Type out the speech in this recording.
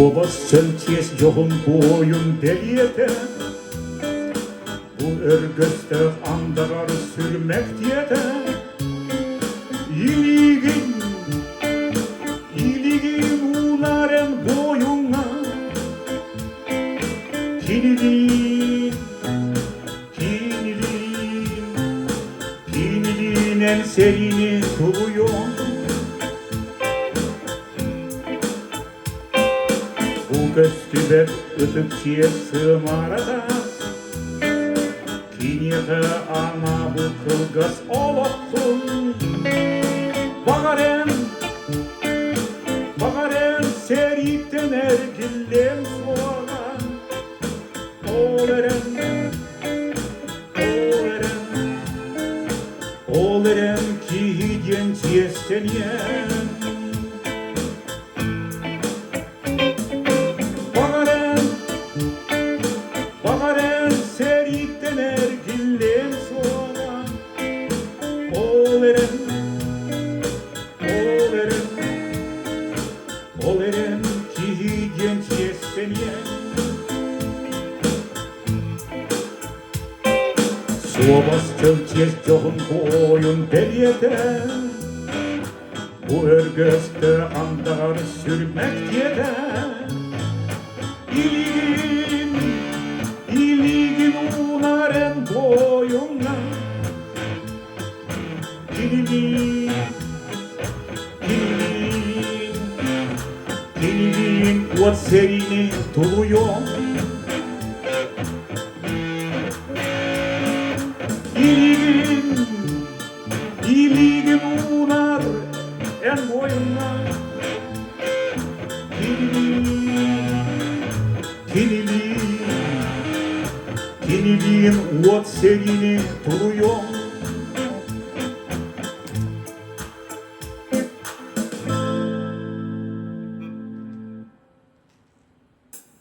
Suobasın ties yoğun boyun deliyete, bu örgüstü andalar sürmek diyete. İligin unaren boyuna, kinilinen serini tuluyor. Bu göstüber ötükçüye sığmaradas, kiniye ana bu kılgız oloksun. Bagaren seritten ergillem soğana, Oleren ki genç yestenyen. Bagaren seritten ergillem soğana, Oleren ki genç yestenyen. Suobastın ties yoğun boyun deliyete, bu örgüstü andar sürmek diyete. İligin unaren boyuna, kinilin uat serini tuluyor. İligin unar en boyuna, kinilin uat serini tuluyor.